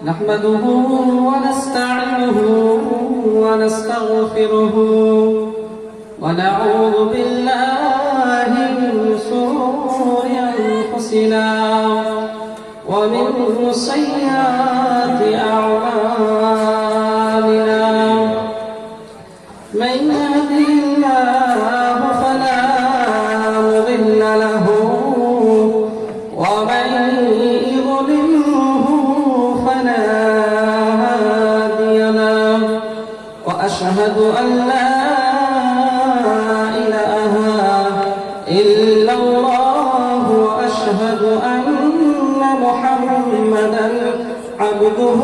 نحمده ونستعينه ونستغفره ونعوذ بالله من شرور أنفسنا ومن سيئات أعمالنا من يهده الله فلا مضل له ومن يضلله فلا هادي له وأشهد أن لا إله إلا الله وأشهد أن محمدا عبده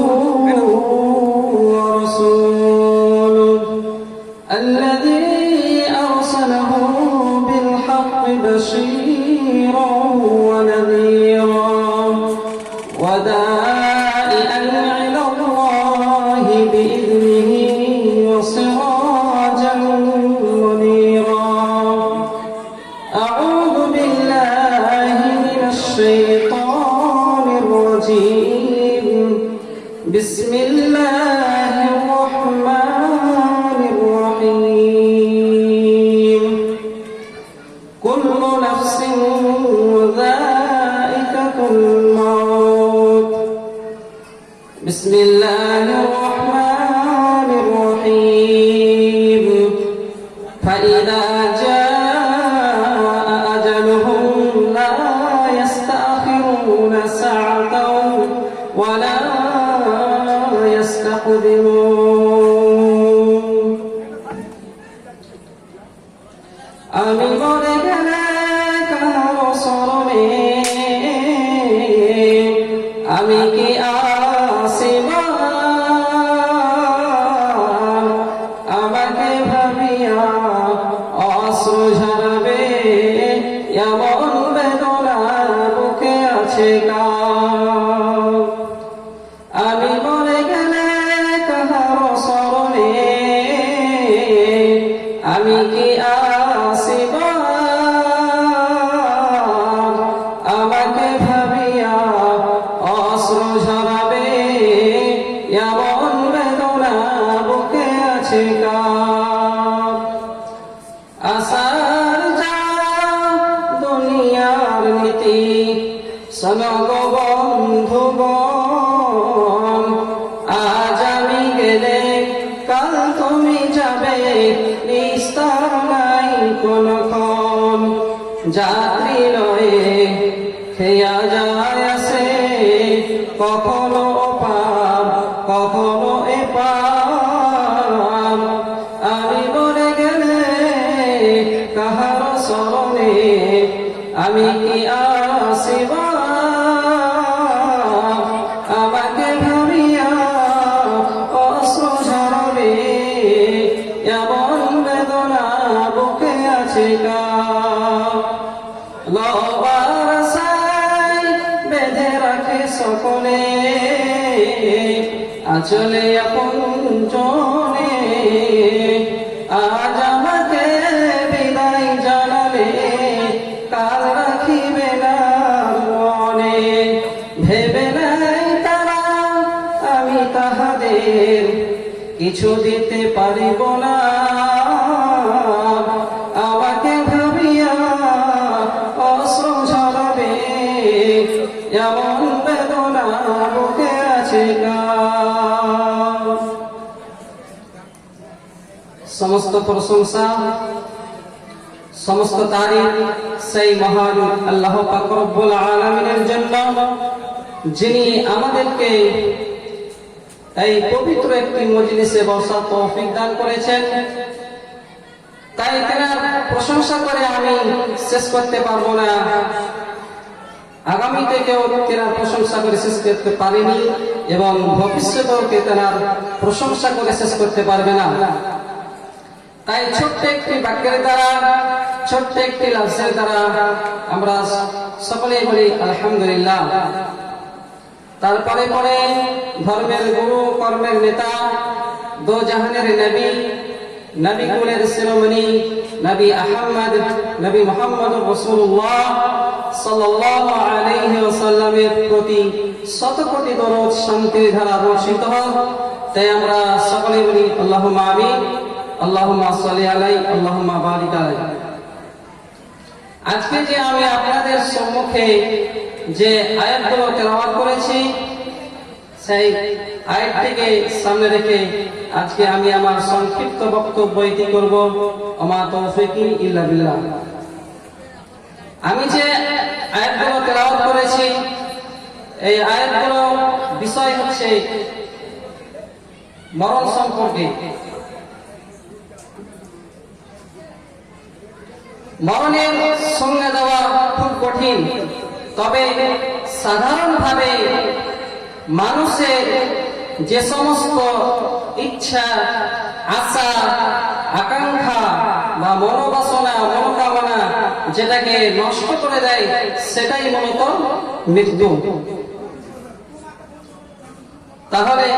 ورسوله الذي أرسله بالحق بشيرا ونذيرا وداعيا إلى الله بإذنه وسراجا منيرا أعوذ بالله من الشيطان الرجيم بسم الله الرحمن الرحيم كل نفس ذائقة الموت بسم الله الرحمن الرحيم فإذا جاء أجلهم لا يستأخرون ساعة ولا يستقدمون আমি মরে গেলে কার শরণে আমি কি আসিব আমাকে ভাবিয়া অশ্রু ঝরবে এমন বেদনা বুকে আছে কার আমি মরে গেলে কার শরণে আমি কি আসিব আমাকে ভাবিয়া অশ্রু ঝরাবে এমন বেদনা বুকে আছে কার আসার যা দুনিয়ার নীতি সনগ বন্ধুগণ আজ আমি গেলে কাল তুমি যাবে নিস্তার নাই কোনক্ষণ যাত্রী লয়ে খেয়া যায় আসে কখনো পার কখনো এপার আমি মরে গেলে কাহার শরণে আমি কি আসিব আমাকে ভাবিয়া অশ্রু ঝরবে এমন বেদনা বুকে আছে কার লবার সাই বেঁধে রাখে সকলে আচলে আপন জনে আজ আমাকে বিদায় জানালে কাল রাখিবে না মনে ভেবে নাই তারা আমি তাহাদের কিছু দিতে পারিব না আমাকে ভাবিয়া অশ্রু ঝরাবে এমন বেদনা বুকে আছে কার সমস্ত প্রশংসা সমস্ত তারিফ সেই মহান আল্লাহ পাক রব্বুল আলামিনের জন্য যিনি আমাদেরকে এই পবিত্র একটি মজলিসে বসার তৌফিক দান করেছেন তাই তেনার প্রশংসা করে আমি শেষ করতে পারবো না আগামীতে কেউ তেনার প্রশংসা করে শেষ করতে পারেনি এবং ভবিষ্যতেও কেউ তেনার প্রশংসা করে শেষ করতে পারবে না তাই ছোট্ট একটি বাক্যের দ্বারা ছোট্ট একটি লফজের দ্বারা আমরা সকলেই বলি আলহামদুলিল্লাহ তারপরে পরে ধর্মের গুরু কর্মের নেতা দো জাহানের নবী নবী কুলের শিরোমণি নবী আহমদ নবী মুহাম্মদ রাসূলুল্লাহ সাল্লাল্লাহু আলাইহি ওয়াসাল্লামের প্রতি শত কোটি দরুদ শান্তির ধারা বর্ষিত হোক। তাই আমরা সকলে বলি আল্লাহুম্মা আমিন, আল্লাহুম্মা সাল্লি আলাইহি, আল্লাহুম্মা বারিক আলাইহি। আজকে যে আমি আপনাদের সম্মুখে যে আয়াতগুলো তেলাওয়াত করেছি, সেই আয়াতটিকে সামনে রেখে আজকে আমি আমার সংক্ষিপ্ত বক্তব্য ইতি করব। ওমা তৌফিকি ইল্লা বিল্লাহ। আমি যে আয়াতগুলো তেলাওয়াত করেছি, এই আয়াতগুলো বিষয় হচ্ছে মরণ সম্পর্কে। মরণের সংজ্ঞা দেওয়া খুব কঠিন, তবে সাধারণভাবে মানুষের যে সমস্ত ইচ্ছা, আশা, আকাঙ্ক্ষা বা মনোবাসনা, মনোকামনা যেটাকে নষ্ট করে দেয়, সেটাই মূলত মৃত্যু। তাহলে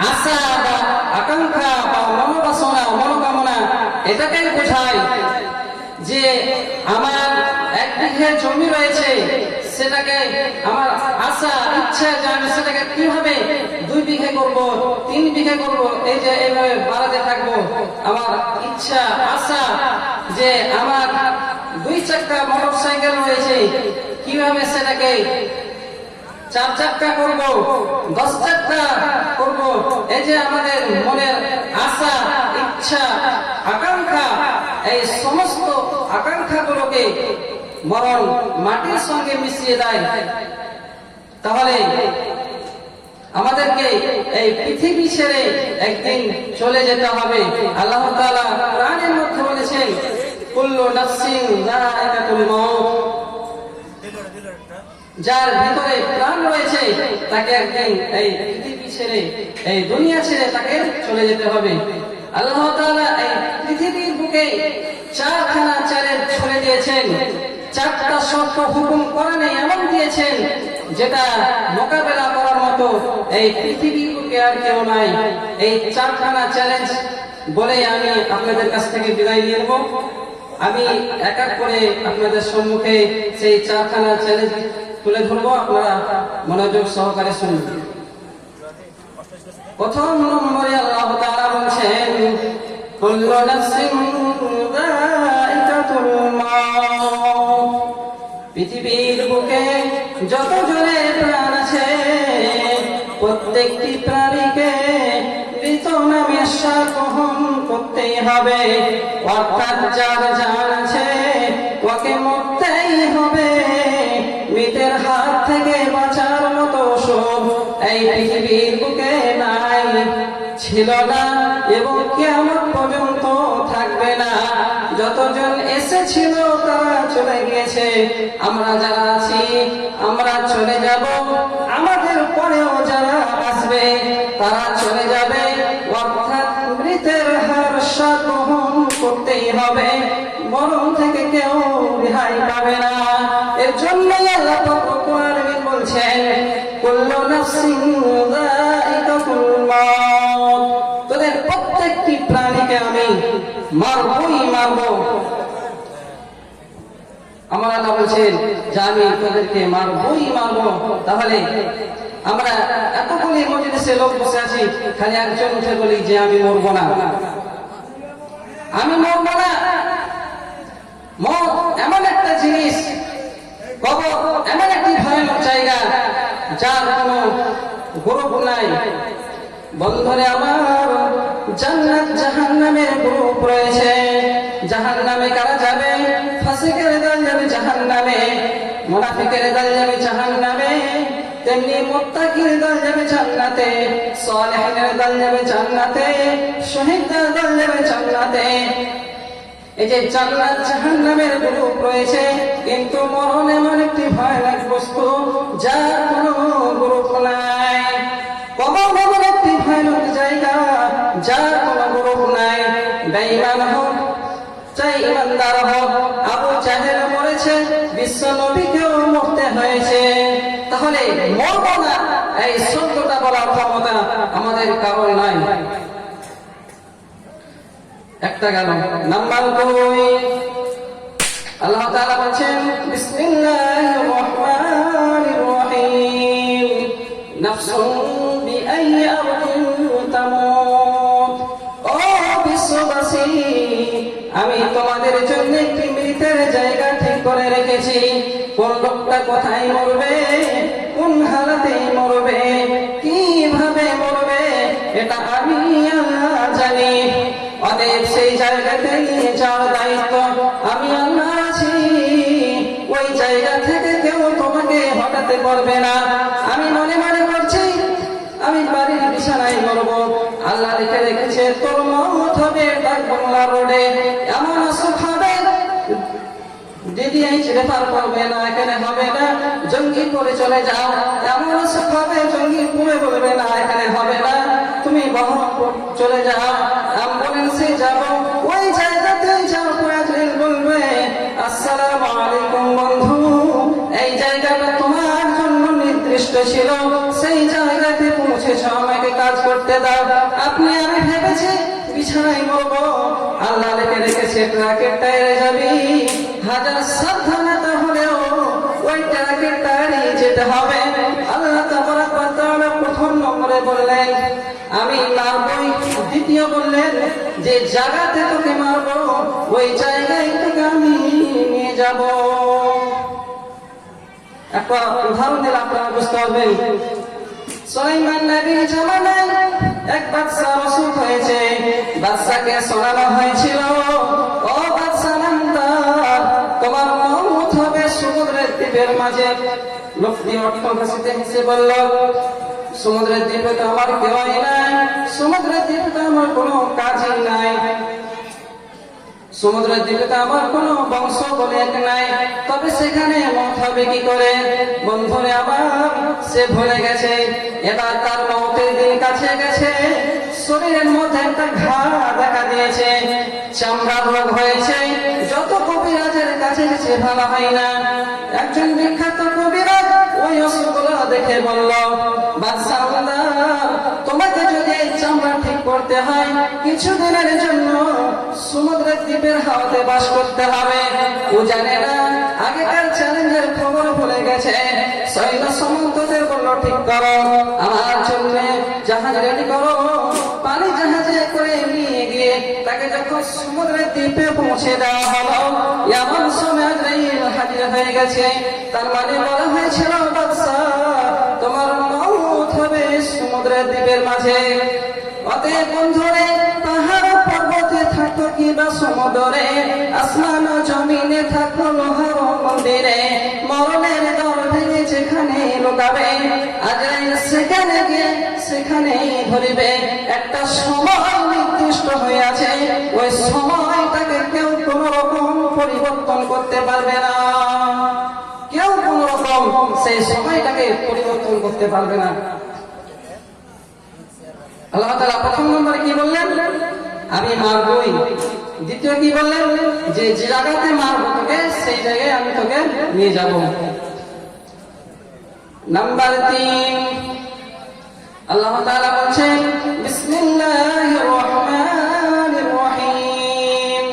আশা বা আকাঙ্ক্ষা বা মনোবাসনা, মনোকামনা এটাকেই বোঝায় যে আমার 1 বিঘে জমি রয়েছে, সেটাকে আমার আশা, ইচ্ছা যে আমি সেটাকে কিভাবে 2 বিঘে করব, 3 বিঘে করব, এই যে এইভাবে বাড়াতে থাকবো। আমার ইচ্ছা, আশা যে আমার 2 চাকা মোটর সাইকেল রয়েছে, কিভাবে সেটাকে 4 চাকা করব, 10 চাকা করব। এই যে আমাদের মনের আশা, ইচ্ছা, আকাঙ্ক্ষা, এই সমস্ত আকাঙ্ক্ষাগুলোকে মরণ মাটির সঙ্গে মিশিয়ে দেয়। তাহলে আমাদেরকে এই পৃথিবী ছেড়ে একদিন চলে যেতে হবে। আল্লাহ তাআলা কোরআনের মধ্যে বলেছেন, কুল্লু নাফসিন যায়িকাতুল মাউত, যার ভিতরে প্রাণ রয়েছে তাকে একদিন এই পৃথিবী ছেড়ে, এই দুনিয়া ছেড়ে তাকে চলে যেতে হবে। আল্লাহ তাআলা এই পৃথিবীর বুকে 4খানা চ্যালেঞ্জ ছড়ে দিয়েছেন, 4টা শর্ত হুকুম কোরআনে এমন দিয়েছেন যেটা মোকাবেলা করার মতো এই পৃথিবীর বুকে আর কেউ নাই। এই 4খানা চ্যালেঞ্জ বলে আমি আপনাদের কাছ থেকে বিদায় নিয়ে নেব। আমি এক এক করে আপনাদের সম্মুখে সেই 4খানা চ্যালেঞ্জ তুলে ধরবো, আপনারা মনোযোগ সহকারে শুনবেন। প্রথম নম্বরে আল্লাহ তাআলা বলেছেন, কুল্লু নাফসিন যায়িকাতুল মাউত, পৃথিবীর বুকে যত জনের প্রাণ আছে প্রত্যেকটি প্রাণীকে মৃত নামে শ্বাস গ্রহণ করতেই হবে। অর্থাৎ যার জান আছে ওকে মরতেই হবে। মৃতের হাত থেকে বাঁচার মতো ওষুধ এই পৃথিবীর বুকে নাই, ছিল না এবং কিয়ামত পর্যন্ত থাকবে না। যতজন এসেছিল তারা চলে গিয়েছে, আমরা যারা আছি আমরা চলে যাব, আমাদের পরেও যারা আসবে তারা চলে যাবে। অর্থাৎ মৃতের হার স্বাদ গ্রহণ করতেই হবে, মরণ থেকে কেউ রেহাই পাবে না। এর জন্যই আল্লাহ পাক কোরআনে বলছেন, কুল্লু নাফসিন যায়িকাতুল মাউত, তোদের প্রত্যেকটি প্রাণীকে আমি মারবই মারব। আমার আল্লাহ বলছেন যে আমি তোদেরকে মারবই মারব। তাহলে আমরা এতগুলি মজলিসে লোক বসে আছি, খালি একজন উঠে বলি যে আমি মরবো না, আমি মরবো না। মত এমন একটা জিনিস, কবর এমন একটি ভয়ানক জায়গা যার কোনো গ্রুপ নাই। বন্ধুরে আমার, জান্নাত জাহান্নামের গ্রুপ রয়েছে। জাহান্নামে কারা যাবে? ফাসিকের দল যাবে জাহান্নামে, মুনাফিকের দল যাবে জাহান্নামে, তেমনি মুত্তাকির দল যাবে জান্নাতে, সালেহিনের দল যাবে জান্নাতে, শহীদদের দল যাবে জান্নাতে। এই যে জান্নাত জাহান্নামের গ্রুপ রয়েছে, কিন্তু মরণ এমন একটি ভয়ানক বস্তু যার কোনো গ্রুপ নাই। কবর এমন একটি ভয়ানক জায়গা যার কোনো গ্রুপ নাই। বেঈমান হোক চাই ইমানদার হোক, আবু জাহেল মরেছে, বিশ্ব নবীকেও মরতে হয়েছে। তাহলে মরব না এই সত্যটা বলার ক্ষমতা আমাদের কারণ নাই। একটা গেল। নাম্বার 2, আল্লাহ তাআলা বলেন, বিসমিল্লাহির রহমানির নাফসুন বিআইয়ি আরদিন তামুত। ও বিশ্ববাসী, আমি তোমাদের জন্য একটি মৃতের জায়গা ঠিক করে রেখেছি। কোন লোকটা কোথায় মরবে, কোন হালাতে মরবে, কিভাবে মরবে, এটা আমি আল্লাহ জানি। অতএব সেই জায়গাতে নিয়ে যাওয়ার দায়িত্ব আমি আল্লাহ আছি। ওই জায়গা থেকে কেউ তোমাকে হটাতে পারবে না। আমি মনে মনে করছি আমি বাড়ির বিছানায় মরবো, আল্লাহ লিখে রেখেছে তোর মওত হবে ডাক বাংলা রোডে। এমন অসুখ হবে DDH রেফার করবে না, এখানে হবে না, জঙ্গিপুরে চলে যাও। এমন অসুখ হবে জঙ্গিপুরে বলবে না, এখানে হবে না, তুমি বহরমপুর চলে যাও, অ্যাম্বুলেন্সে যাবো। ওই জায়গাতে যাও, প্রয়োজন বলবে আসসালামু আলাইকুম বন্ধু, এই জায়গাটা তোমার জন্য নির্দিষ্ট ছিল, সেই জায়গাতে পৌঁছেছ, আমাকে কাজ করতে দাও। আপনি আমি ভেবেছি বিছানায় মরবো, আল্লাহ লিখে রেখেছে ট্রাকের টায়ারে যাবি। হাজার সাবধানতা হলেও ওই ট্রাকের টায়ারে যেতে হবে। আল্লাহ তাবারাক ওয়া তাআলা প্রথম নম্বরে বললেন আমি মারবই, দ্বিতীয় বললেন যে জায়গাতে তোকে মারবো ওই জায়গায় তোকে আমি নিয়ে যাব। একটা উদাহরণ দিলে আপনারা বুঝতে পারবেন। সুলাইমান নবীর জামানায় এক বাদশা অসুখ হয়েছে, বাদশাকে শোনানো হয়েছিল ও বাদশা নামদার, তোমার মওত হবে সমুদ্রের দ্বীপের মাঝে। লোকটি অট্ট হাসিতে হেসে বলল সমুদ্রের দ্বীপে তো আমার কেউই নাই, সমুদ্রের দ্বীপে তো আমার কোনো কাজই নাই, সমুদ্রের দ্বীপে তো আমার কোনো বংশ বলে এক নাই, তবে সেখানে মত হবে কি করে? বন্ধুরে আবার সে ভুলে গেছে। এবার তার মতের দিন কাছে গেছে, শরীরের মধ্যে একটা ঘা দেখা দিয়েছে, চামড়ার রোগ হয়েছে। যত কবিরাজের কাছে গেছে ভালো হয় না। একজন বিখ্যাত কবিরাজ ওই অসুখগুলো দেখে বলল বাদশা তোমাকে যদি এই চামড়া ঠিক করতে হয় কিছুদিনের জন্য সমুদ্রের দ্বীপের হাওয়াতে বাস করতে হবে। ও জানে না আগেকার চ্যালেঞ্জের খবর ভুলে গেছে। সৈন্য সামন্তদের বলল ঠিক করো, আমার জন্য জাহাজ রেডি করো। পানি জাহাজে করে নিয়ে গিয়ে তাকে যখন সমুদ্রের দ্বীপে পৌঁছে দেওয়া হলো, এমন সময় আজরাইল হাজির হয়ে গেছে। তার মানে বলা হয়েছিল বাদশা তোমার মওত হবে সমুদ্রের দ্বীপের মাঝে। অতএব বন্ধুরে, পাহাড় পর্বতে থাকো কিংবা সমুদ্রে, আসমান ও জমিনে থাকো লোহার মন্দিরে, মরণের দর ভেঙে যেখানে লুকাবে আজরাইল সেখানে গিয়ে সেখানেই ধরিবে। একটা সময় নির্দিষ্ট হয়ে আছে, ওই সময়টাকে কেউ কোন রকম পরিবর্তন করতে পারবে না। কেউ কোন রকম সেই সময়টাকে পরিবর্তন করতে পারবে না। আল্লাহ তাআলা প্রথম নম্বরে কি বললেন? আমি মারবই। দ্বিতীয় কি বললেন? যে জায়গাতে মারবো তোকে সেই জায়গায় আমি তোকে নিয়ে যাব। নাম্বার 3 আল্লাহ তাআলা বলছেন বিসমিল্লাহির রহমানির রহিম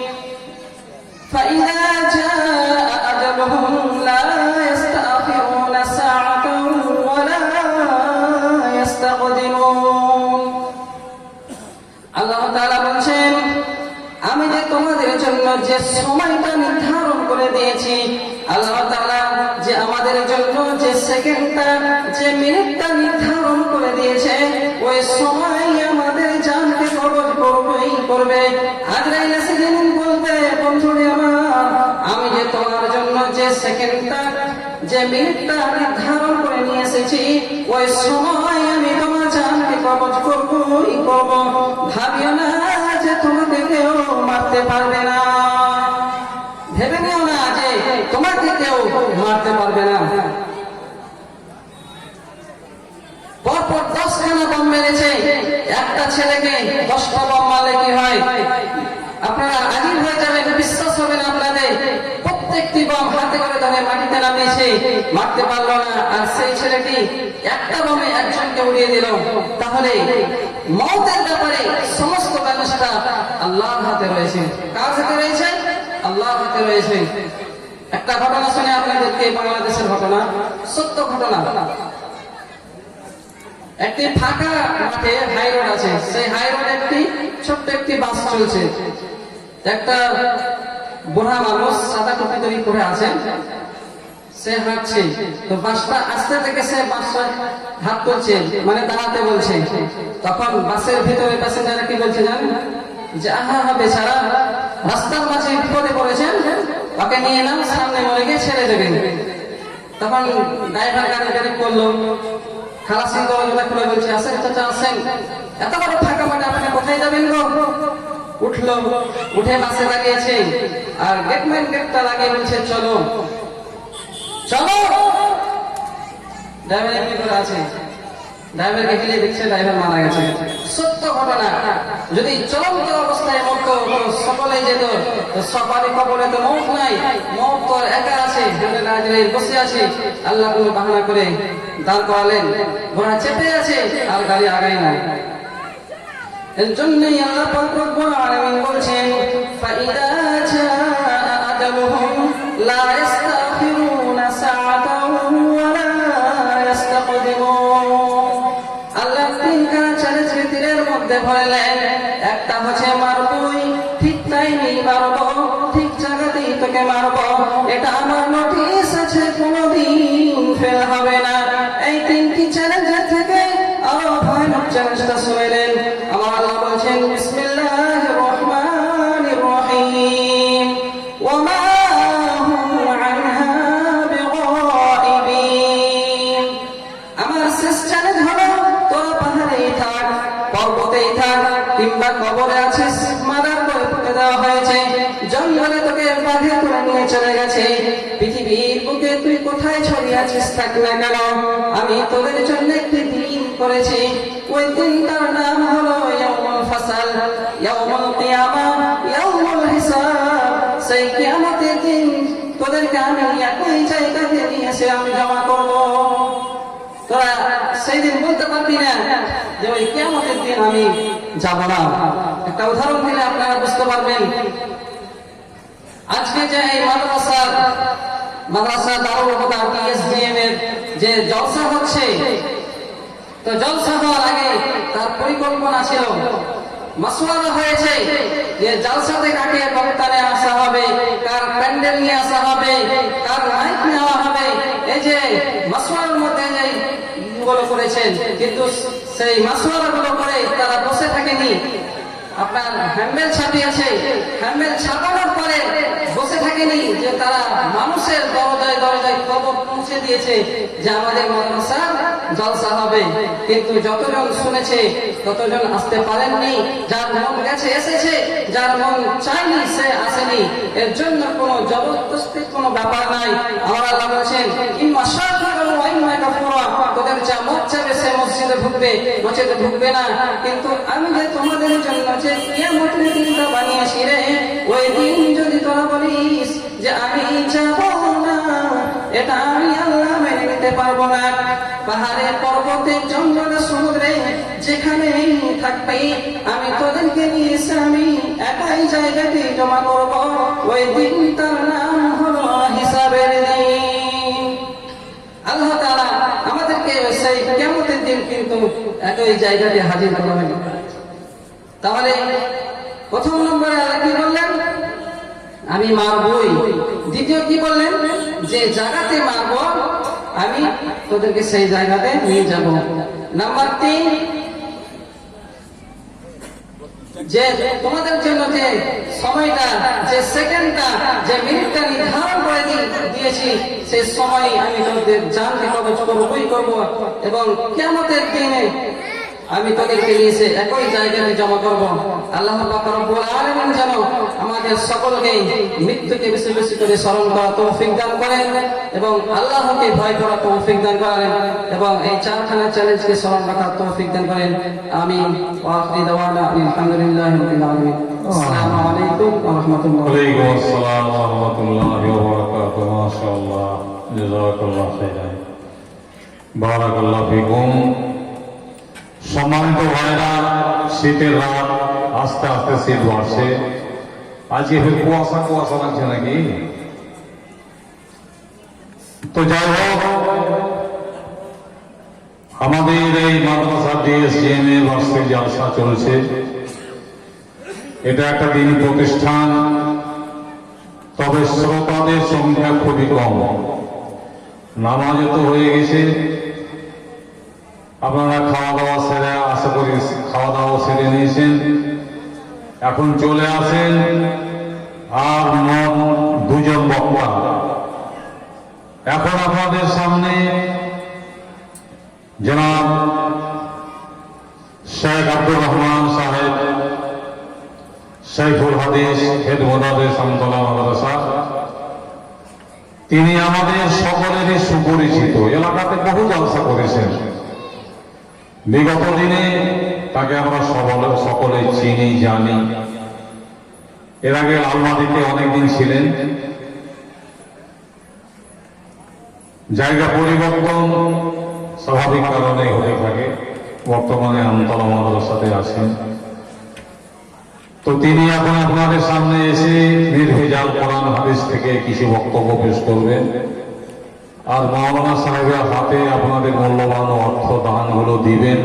ফাইযা জাআ আজালুহুম লা ইস্তাখিরুনা সাআতান ওয়া লা ইস্তাকদিমুন। আল্লাহ তাআলা বলছেন আমি যে তোমাদের জন্য যে সময়টা নির্ধারণ করে দিয়েছি, আল্লাহ তাআলা যে আমাদের জন্য যে সেকেন্ডটা যে মিনিটটা নির্ধারণ করে দিয়েছে, ওই সময় আমাদের জানকে কবজ করবেই করবে। আজরাইল সেদিন বলবে বন্ধুরে আমার, আমি যে তোমার জন্য যে সেকেন্ডটা যে মিনিটটা নির্ধারণ করে নিয়ে এসেছি, ওই সময় আমি তোমার জানকে কবজ করবই করব। ভাবিও না যে তোমাকে কেউ মারতে পারবে না, ভেবে নিও না যে তোমাকে কেউ মারতে পারবে না। পরপর 10 খানা বম মেরেছে, একটা ছেলেকে 10টা বম মারলে কি হয়? আপনারা আজিব হয়ে যাবেন, বিশ্বাস হবে না আপনাদের। প্রত্যেকটি বম হাতে করে ধরে মাটিতে নামিয়েছে, মারতে পারলো না। আর সেই ছেলেটি একটা বমে একজনকে উড়িয়ে দিল। তাহলে মওতের ব্যাপারে সমস্ত ব্যবস্থা আল্লাহর হাতে রয়েছে। কার হাতে রয়েছে? আল্লাহর হাতে রয়েছে। একটা ঘটনা শুনে আপনাদেরকে, বাংলাদেশের ঘটনা, সত্য ঘটনা। একটি ফাঁকা মাঠে হাই রোড আছে, সেই হাই রোডে একটি ছোট্ট একটি বাস চলছে। একটা বুড়া মানুষ সাদা টুপি তৈরি করে আছেন, সে হাঁটছে। তো বাসটা আসতে থেকে সে বাসটা হাত তুলছে, মানে দাঁড়াতে বলছে। তখন বাসের ভিতরে প্যাসেঞ্জাররা কি বলছে জানেন? যে আহা হা বেচারা রাস্তার মাঝে বিপদে পড়েছেন, ওকে নিয়ে নাও, সামনে মরে গিয়ে ছেড়ে দেবেন। তখন ড্রাইভার গাড়ি করলো, খালাসি দরজা খুলে বলছে আসেন চাচা আসেন, এত বড় ফাঁকা মাঠে আপনি কোথায় যাবেন গো? উঠলো, উঠে বাসে লাগিয়েছে, আর গেটম্যান গেটটা লাগিয়ে বলছে চলো চলো। ড্রাইভার এমনি করে আছে, ড্রাইভারকে গিয়ে দেখছে ড্রাইভার মারা গেছে। সত্য ঘটনা, যদি চলন্ত অবস্থায় মরতো তো সকলেই যেত, তো সবারই কবরে তো মৌত নাই, মৌত তো একা আছে, বসে আছে। আল্লাহ কোনো বাহানা করে দাঁড় করালেন, ঘোড়া চেপে আছে আর গাড়ি আগায় না। এর জন্যই আল্লাহ পাক রব্বুল আলামিন বলছেন ফাইদা জাআ আজালুহুম লা ইস্তাখিরুনা সাআতান ওয়া লা ইস্তাকদিমুন। আল্লাহ তিনখানা চ্যালেঞ্জ ভিতরের মধ্যে বললেন, একটা হচ্ছে মারবই, ঠিক টাইমেই মারবো, ঠিক জায়গাতেই তোকে মারবো, এটা আমার নোটিশ আছে, কোনোদিন ফেল হবে না। এই তিনটি চ্যালেঞ্জের থেকে আরো ভয়ানক চ্যালেঞ্জটা শুনলেন। আমার আল্লাহ বলছেন বিসমিল্লাহির রহমানির রহিম ওয়া মা হুম আনহা বিগাইবিন। আমার শেষ চ্যালেঞ্জ হলো তোরা পাহাড়েই থাক, পর্বতেই থাক, কিংবা কবরে আছিস, মাদার করে পুঁতে দেওয়া হয়েছে, জঙ্গলে তোকে বাঁধে করে নিয়ে চলে গেছে, পৃথিবীর বুকে তুই কোথায় ছড়িয়ে আছিস থাক না কেন, আমি তোদের জন্য একটি দিন করেছি। ওই দিনটার নাম হলো ইয়াউমুল ফাসাল, ইয়াউমুল কিয়ামা, ইয়াউমুল হিসাব। সেই কিয়ামতের দিন তোদেরকে আমি একই জায়গাতে নিয়ে এসে আমি জমা করবো। তোরা সেই দিন বলতে পারবি না যে ওই কিয়ামতের দিন আমি যাব না। একটা উদাহরণ দিলে আপনারা বুঝতে পারবেন। আজকে যে এই মাদ্রাসা দারুল হুদা টিএসডিএম এর যে জলসা হচ্ছে, তো জলসা হওয়ার আগে তার পরিকল্পনা ছিল, মাসওয়ারা হয়েছে যে জলসাতে কাকে বক্তারে আসা হবে, কার প্যান্ডেল নিয়ে আসা হবে, কার মাইক নেওয়া হবে। এই যে মাসওয়ারার মধ্যে যে গুলো করেছেন, কিন্তু সেই মাসওয়ারা গুলো করে তারা বসে থাকেনি। আপনার হ্যান্ডেল ছাপিয়েছে, হ্যান্ডেল ছাপানোর পরে বসে থাকেনি, যে তারা মানুষের দরজায় দরজায় খবর পৌঁছে দিয়েছে যে আমাদের মাদ্রাসার জলসা হবে। কিন্তু যতজন শুনেছে ততজন আসতে পারেননি। যার মন গেছে এসেছে, যার মন চায়নি সে আসেনি। এর জন্য কোনো জবরদস্তির কোনো ব্যাপার নাই। আমার আল্লাহ বলেছেন ইম্মা শাকিরান ওয়া ইম্মা কাফুরা, তোদের যা মত চাবে সে মসজিদে ঢুকবে, মসজিদে ঢুকবে না। কিন্তু আমি যে তোমাদের জন্য যে কিয়ামতের দিনটা বানিয়েছি রে, ওই দিন যদি তোরা বলিস যে আমি যাব না, এটা আমি আল্লাহ মেনে নিতে পারবো না। পাহাড়ে, পর্বতে, জঙ্গলে, সমুদ্রে যেখানেই থাকবি, আমি তোদেরকে নিয়ে এসে আমি একই জায়গাতে জমা করব। ওই দিনটার নাম হলো হিসাবের দিন। আল্লাহ তাআলা আমাদেরকে সেই কিয়ামতের দিন কিন্তু একই জায়গাতে হাজির করবেন। তাহলে প্রথম নম্বরে আল্লাহ কি বললেন? আমি মারবই। দ্বিতীয় কি বললেন? যে জায়গাতে মারব আমি তোদেরকে সেই জায়গাতে নিয়ে যাব। নাম্বার 3, যে তোমাদের জন্য যে সময়টা, যে সেকেন্ডটা, যে মিনিটটা নির্ধারণ করে দিয়েছি, সেই সময় আমি তোদের জানকে কবজ করবই করব, এবং কিয়ামতের দিনে আমি তোদেরকে নিয়ে এসে একই জায়গাতে জমা করব। আল্লাহ পাক রব্বুল আলামিন যেন আমাদের সকলকে মৃত্যুকে বেশি বেশি করে স্মরণ করা তৌফিক দান করেন, এবং আল্লাহকে ভয় করা তৌফিক দান করেন, এবং এই চারখানা চ্যালেঞ্জকে স্মরণ রাখার তৌফিক দান করেন। আমিন। ওয়া আখিরু দাওয়ানা আলহামদুলিল্লাহি রাব্বিল আলামিন। আসসালামু আলাইকুম ওয়া রাহমাতুল্লাহ। ওয়া আলাইকুম আসসালাম ওয়া রাহমাতুল্লাহি ওয়া বারাকাতুহু। মাশাআল্লাহ, জাযাকাল্লাহু খাইরান, বারাকাল্লাহু ফিকুম। সম্মানিত ভাইরা, শীতের রাত, আস্তে আস্তে শীত বাড়ছে। আজকে কুয়াশা কুয়াশা লাগছে নাকি? তো যাই হোক, আমাদের এই মাদ্রাসা ডিএসজিএম এর বার্ষিক জলসা চলছে। এটা একটা দিন প্রতিষ্ঠান, তবে শ্রোতাদের সংখ্যা খুবই কম। নামাজও তো হয়ে গেছে, আপনারা খাওয়া দাওয়া সেরে, আশা করি খাওয়া দাওয়া সেরে নিয়েছেন। এখন চলে আসেন আর দুজন বক্তা। এখন আপনাদের সামনে জনাব শেখ আব্দুর রহমান সাহেব, সাইফুল হাদিস, হেড মোদাদের সামতলা মাদ্রাসা, তিনি আমাদের সকলেরই সুপরিচিত, এলাকাতে বহু জলসা করেছেন। বিগত দিনে তাকে আমরা সকলে চিনি, জানি। এর আগে আলমারিতে অনেকদিন ছিলেন। জায়গা পরিবর্তন স্বাভাবিক কারণে হয়ে থাকে। বর্তমানে আমতলা মাদ্রাসাতে আছেন। তো তিনি এখন আপনাদের সামনে এসে নির্ভেজাল কোরআন হাদিস থেকে কিছু বক্তব্য পেশ করবেন, আর মাওলানা সাহেবের হাতে আপনাদের মূল্যবান অর্থ দানগুলো দিবেন।